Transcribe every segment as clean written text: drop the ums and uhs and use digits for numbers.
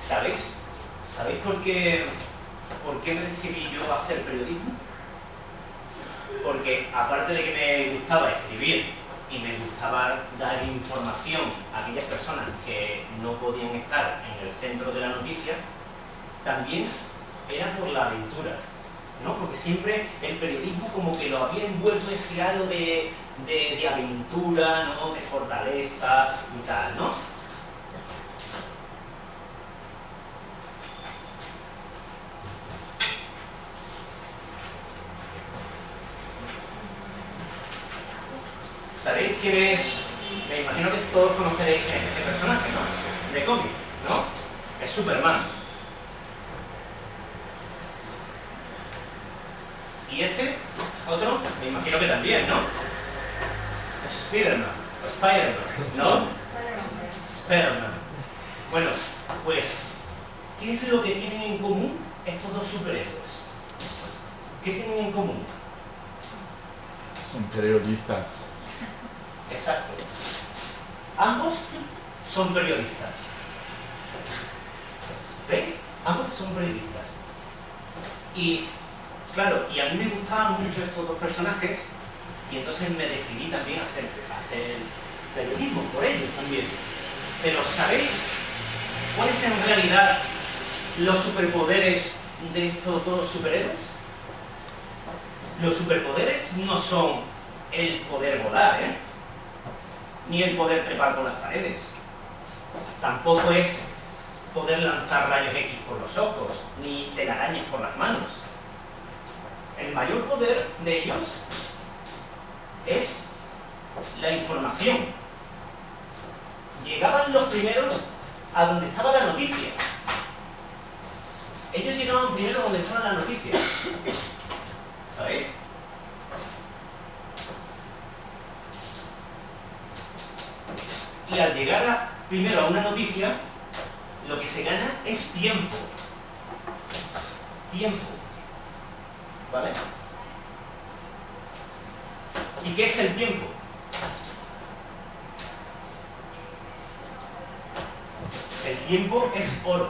¿Sabéis por qué decidí yo hacer periodismo? Porque aparte de que me gustaba escribir y me gustaba dar información a aquellas personas que no podían estar en el centro de la noticia, también era por la aventura, ¿no? Porque siempre el periodismo como que lo había envuelto ese halo de aventura, ¿no? De fortaleza y tal, ¿no? ¿Sabéis quién es? Me imagino que todos conoceréis quién es este personaje, ¿no? De cómic, ¿no? Es Superman. Y este, otro, me imagino que también, ¿no? Es Spiderman, o Spiderman, ¿no? Spiderman. Bueno, pues, ¿qué es lo que tienen en común estos dos superhéroes? ¿Qué tienen en común? Son periodistas. Exacto. Ambos son periodistas. ¿Veis? Ambos son periodistas. Y, claro, y a mí me gustaban mucho estos dos personajes y entonces me decidí también a hacer periodismo por ellos también. Pero ¿sabéis cuáles son en realidad los superpoderes de estos dos superhéroes? Los superpoderes no son el poder volar, ni el poder trepar por las paredes. Tampoco es poder lanzar rayos X por los ojos, ni telarañas por las manos. El mayor poder de ellos es la información. Llegaban los primeros a donde estaba la noticia. Ellos llegaban primero a donde estaba la noticia. ¿Sabéis? Y al llegar primero a una noticia, lo que se gana es tiempo. Tiempo. ¿Vale? ¿Y qué es el tiempo? El tiempo es oro.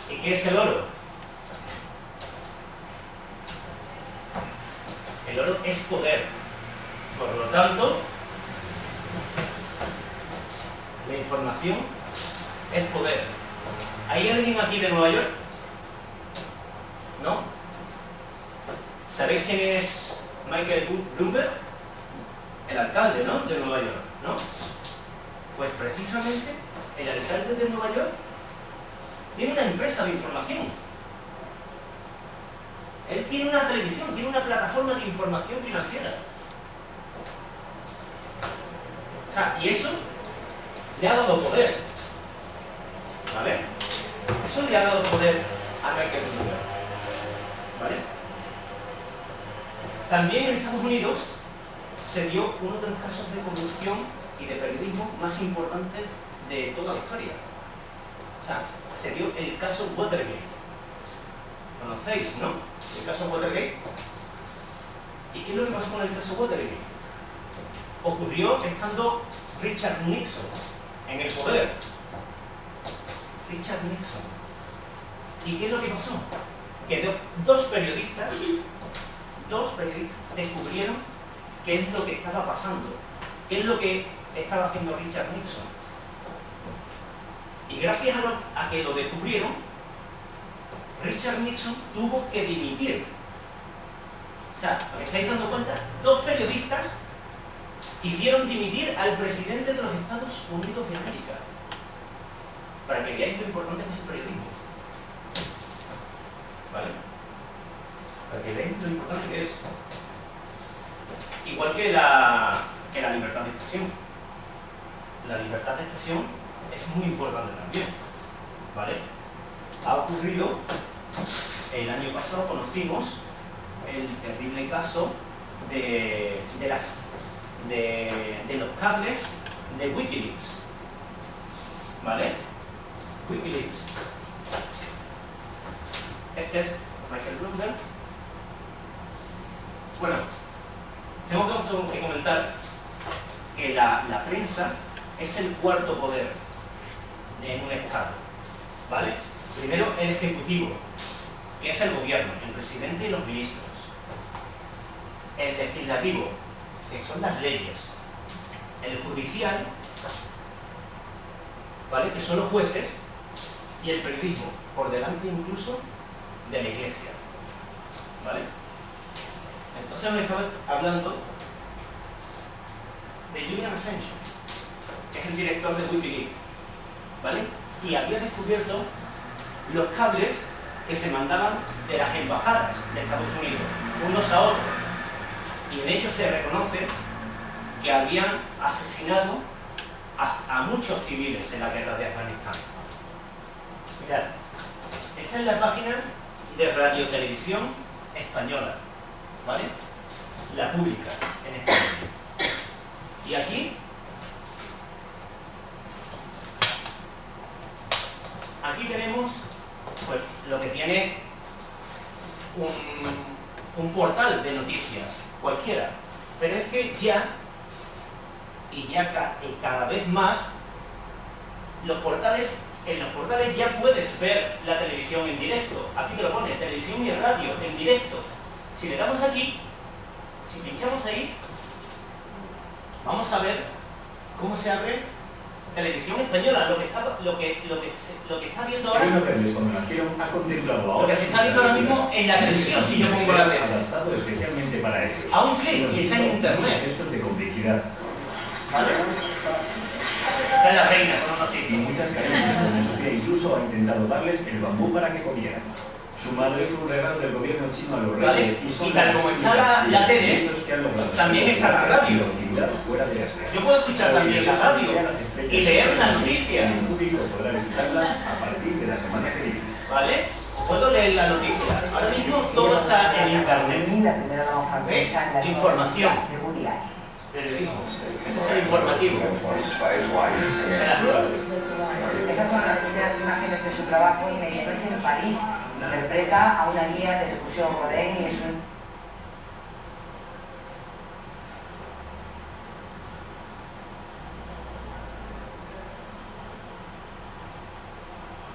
¿Y qué es el oro? El oro es poder. Por lo tanto, la información es poder. ¿Hay alguien aquí de Nueva York? ¿No? ¿Sabéis quién es Michael Bloomberg? El alcalde, ¿no? De Nueva York, ¿no? Pues precisamente el alcalde de Nueva York tiene una empresa de información. Él tiene una televisión, tiene una plataforma de información financiera. O sea, y eso le ha dado poder. ¿Vale? Eso le ha dado poder a Michael Bloomberg. ¿Vale? También en Estados Unidos se dio uno de los casos de corrupción y de periodismo más importantes de toda la historia. O sea, se dio el caso Watergate. ¿Conocéis, no? El caso Watergate. ¿Y qué es lo que pasó con el caso Watergate? Ocurrió estando Richard Nixon en el poder. Richard Nixon. ¿Y qué es lo que pasó? Que dos periodistas descubrieron qué es lo que estaba pasando, qué es lo que estaba haciendo Richard Nixon. Y gracias a que lo descubrieron, Richard Nixon tuvo que dimitir. O sea, ¿os estáis dando cuenta? Dos periodistas hicieron dimitir al presidente de los Estados Unidos de América. Para que veáis lo importante que es el periodismo. ¿Vale? Para que veáis lo importante que es. Igual que la libertad de expresión. La libertad de expresión es muy importante también. ¿Vale? Ha ocurrido, el año pasado conocimos el terrible caso de los cables de Wikileaks. ¿Vale? Wikileaks. Este es Michael Bloomberg. Bueno, tengo que comentar que la prensa es el cuarto poder en un Estado, ¿vale? Primero el ejecutivo, que es el gobierno, el presidente y los ministros. El legislativo, que son las leyes. El judicial, ¿vale?, que son los jueces. Y el periodismo, por delante incluso de la Iglesia, ¿vale? Entonces me estaba hablando de Julian Assange, que es el director de Wikileaks, ¿vale? Y había descubierto los cables que se mandaban de las embajadas de Estados Unidos, unos a otros. Y en ellos se reconoce que habían asesinado a muchos civiles en la guerra de Afganistán. Mirad, esta es la página de Radio Televisión Española, ¿vale? La pública en España. Y aquí tenemos pues, lo que tiene un portal de noticias, cualquiera. Pero es que cada vez más, en los portales ya puedes ver la televisión en directo. Aquí te lo pone, televisión y radio en directo. Si le damos aquí, si pinchamos ahí, vamos a ver cómo se abre Televisión Española, lo que está viendo ahora. Lo que se está viendo ahora mismo en la televisión, si yo pongo la tele. Adaptado especialmente para ellos. A un clic y está en internet. Gestos de complicidad. ¿Vale? Esa es la reina, con unos sitios. Y muchas carencias, donde Sofía incluso ha intentado darles el bambú para que comieran. Su madre fue un regalo del gobierno chino a los reyes. ¿Vale? Y tal como está la tele, también está la radio. Yo puedo escuchar también la radio y leer las noticias. El público podrá visitarlas a partir de la semana que viene. ¿Vale? Puedo leer la noticia. Ahora mismo todo está en internet. ¿Ves? Información. Periodismo. Ese es el informativo. Esas son las primeras imágenes de su trabajo en Medianoche en París. Interpreta a una guía del Museo Rodin y es un...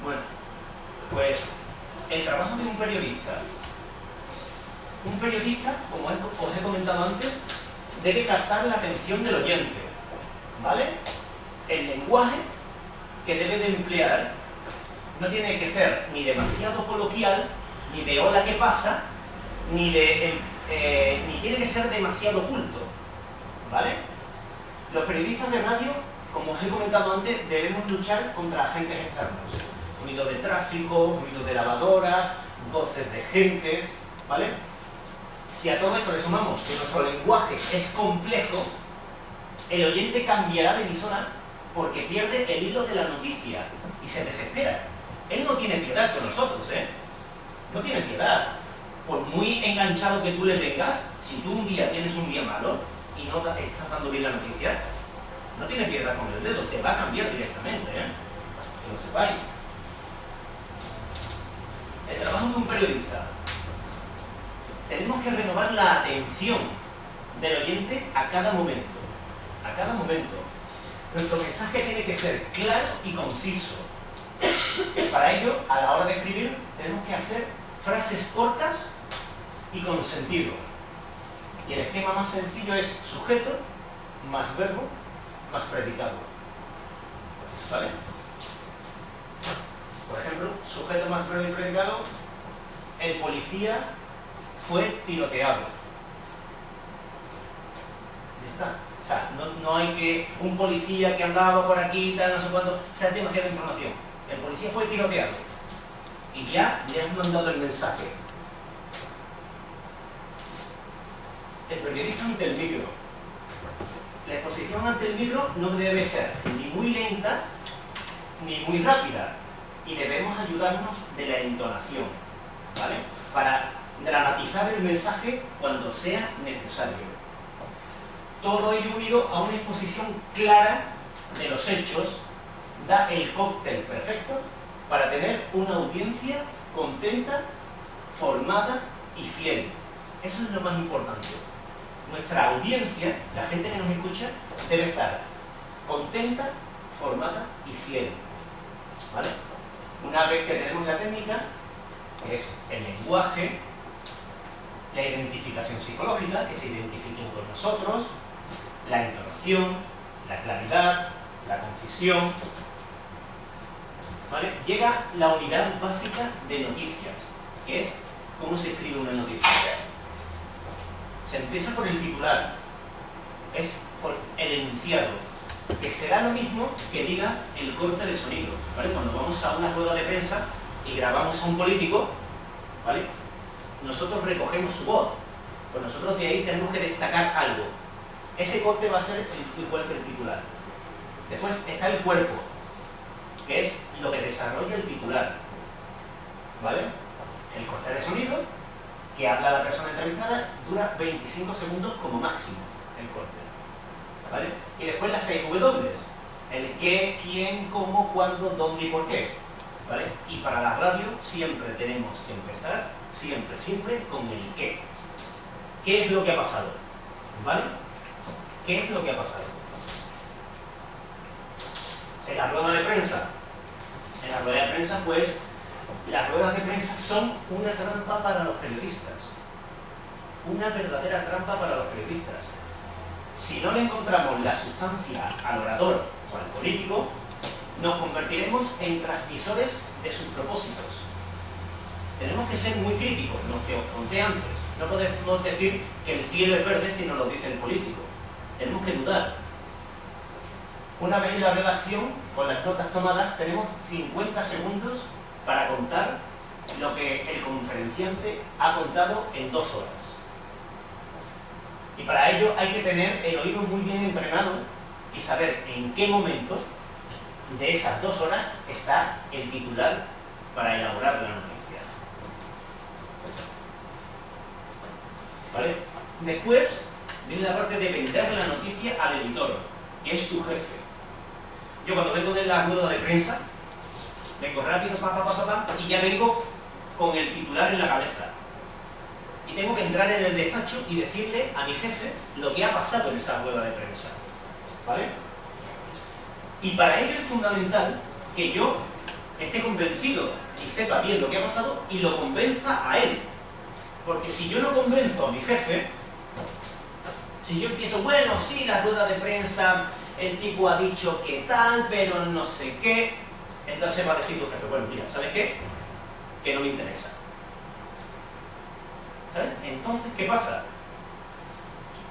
Bueno, pues el trabajo de un periodista, como os he comentado antes, debe captar la atención del oyente, ¿vale? El lenguaje que debe de emplear no tiene que ser ni demasiado coloquial, ni de hola, ¿qué pasa?, ni tiene que ser demasiado culto, ¿vale? Los periodistas de radio, como os he comentado antes, debemos luchar contra agentes externos. Ruido de tráfico, ruido de lavadoras, voces de gente, ¿vale? Si a todo esto le sumamos que nuestro lenguaje es complejo, el oyente cambiará de emisora porque pierde el hilo de la noticia y se desespera. Él no tiene piedad con nosotros, ¿eh? No tiene piedad. Por muy enganchado que tú le tengas, si tú un día tienes un día malo y no estás dando bien la noticia, no tiene piedad con el dedo, te va a cambiar directamente, ¿eh? Que lo sepáis. El trabajo de un periodista. Tenemos que renovar la atención del oyente a cada momento. A cada momento. Nuestro mensaje tiene que ser claro y conciso. Para ello, a la hora de escribir, tenemos que hacer frases cortas y con sentido. Y el esquema más sencillo es sujeto, más verbo, más predicado. ¿Vale? Por ejemplo, sujeto más verbo y predicado, el policía fue tiroteado. Ya está. O sea, no hay que un policía que andaba por aquí y tal, no sé cuánto, o sea, es demasiada información. El policía fue tiroteado. Y ya le has mandado el mensaje. El periodista ante el micro. La exposición ante el micro no debe ser ni muy lenta ni muy rápida. Y debemos ayudarnos de la entonación, ¿vale? Para dramatizar el mensaje cuando sea necesario. Todo ello unido a una exposición clara de los hechos da el cóctel perfecto para tener una audiencia contenta, formada y fiel. Eso es lo más importante. Nuestra audiencia, la gente que nos escucha, debe estar contenta, formada y fiel. ¿Vale? Una vez que tenemos la técnica, que es el lenguaje, la identificación psicológica, que se identifiquen con nosotros, la entonación, la claridad, la concisión, ¿vale? Llega la unidad básica de noticias, que es cómo se escribe una noticia. Se empieza por el titular, es por el enunciado, que será lo mismo que diga el corte de sonido, ¿vale? Cuando vamos a una rueda de prensa y grabamos a un político, ¿vale? Nosotros recogemos su voz, pues nosotros de ahí tenemos que destacar algo. Ese corte va a ser igual que el titular. Después está el cuerpo, que es lo que desarrolla el titular, ¿vale? El corte de sonido, que habla la persona entrevistada, dura 25 segundos como máximo el corte, ¿vale? Y después las 6 W, el qué, quién, cómo, cuándo, dónde y por qué, ¿vale? Y para la radio siempre tenemos que empezar, siempre, con el qué. ¿Qué es lo que ha pasado? ¿Vale? ¿Qué es lo que ha pasado? En la rueda de prensa. En la rueda de prensa, pues, las ruedas de prensa son una trampa para los periodistas. Una verdadera trampa para los periodistas. Si no le encontramos la sustancia al orador o al político, nos convertiremos en transmisores de sus propósitos. Tenemos que ser muy críticos, lo que os conté antes. No podemos decir que el cielo es verde si nos lo dice el político. Tenemos que dudar. Una vez en la redacción, con las notas tomadas, tenemos 50 segundos para contar lo que el conferenciante ha contado en 2 horas. Y para ello hay que tener el oído muy bien entrenado y saber en qué momento de esas 2 horas está el titular para elaborar la noticia. ¿Vale? Después viene la parte de vender la noticia al editor, que es tu jefe. Yo cuando vengo de la rueda de prensa, vengo rápido, y ya vengo con el titular en la cabeza. Y tengo que entrar en el despacho y decirle a mi jefe lo que ha pasado en esa rueda de prensa. ¿Vale? Y para ello es fundamental que yo esté convencido y sepa bien lo que ha pasado y lo convenza a él. Porque si yo no convenzo a mi jefe, si yo empiezo, bueno, sí, la rueda de prensa, el tipo ha dicho que tal, pero no sé qué, entonces va a decir tu jefe, bueno, mira, ¿sabes qué? Que no me interesa. ¿Sabes? Entonces, ¿qué pasa?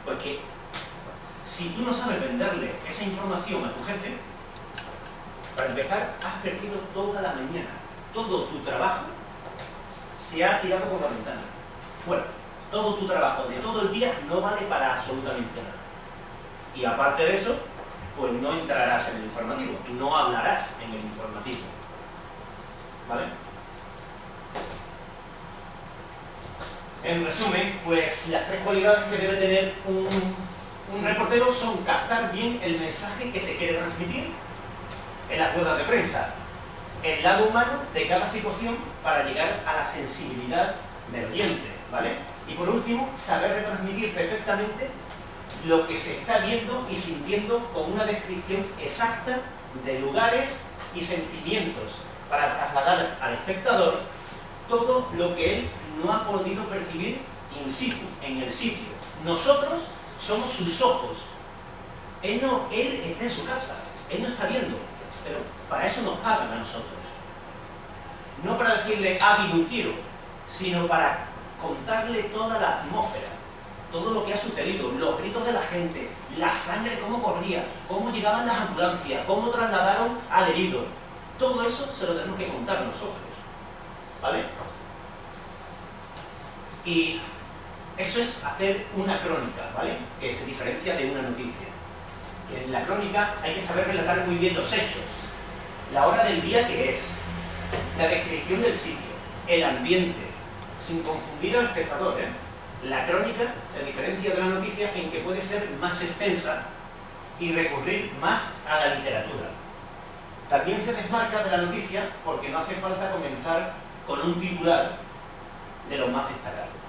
Pues que si tú no sabes venderle esa información a tu jefe, para empezar, has perdido toda la mañana. Todo tu trabajo se ha tirado por la ventana. Fuera. Todo tu trabajo de todo el día no vale para absolutamente nada. Y aparte de eso, pues no entrarás en el informativo, no hablarás en el informativo. ¿Vale? En resumen, pues las 3 cualidades que debe tener un reportero son captar bien el mensaje que se quiere transmitir en las ruedas de prensa, el lado humano de cada situación para llegar a la sensibilidad del oyente, ¿vale? Y por último, saber retransmitir perfectamente lo que se está viendo y sintiendo con una descripción exacta de lugares y sentimientos para trasladar al espectador todo lo que él no ha podido percibir in situ, en el sitio. Nosotros somos sus ojos. Él está en su casa, él no está viendo, pero para eso nos pagan a nosotros. No para decirle ha habido un tiro, sino para contarle toda la atmósfera, todo lo que ha sucedido, los gritos de la gente, la sangre, cómo corría, cómo llegaban las ambulancias, cómo trasladaron al herido. Todo eso se lo tenemos que contar nosotros, ¿vale? Y eso es hacer una crónica, ¿vale? Que se diferencia de una noticia. En la crónica hay que saber relatar muy bien los hechos, la hora del día que es, la descripción del sitio, el ambiente, sin confundir al espectador, ¿eh? La crónica se diferencia de la noticia en que puede ser más extensa y recurrir más a la literatura. También se desmarca de la noticia porque no hace falta comenzar con un titular de lo más destacado.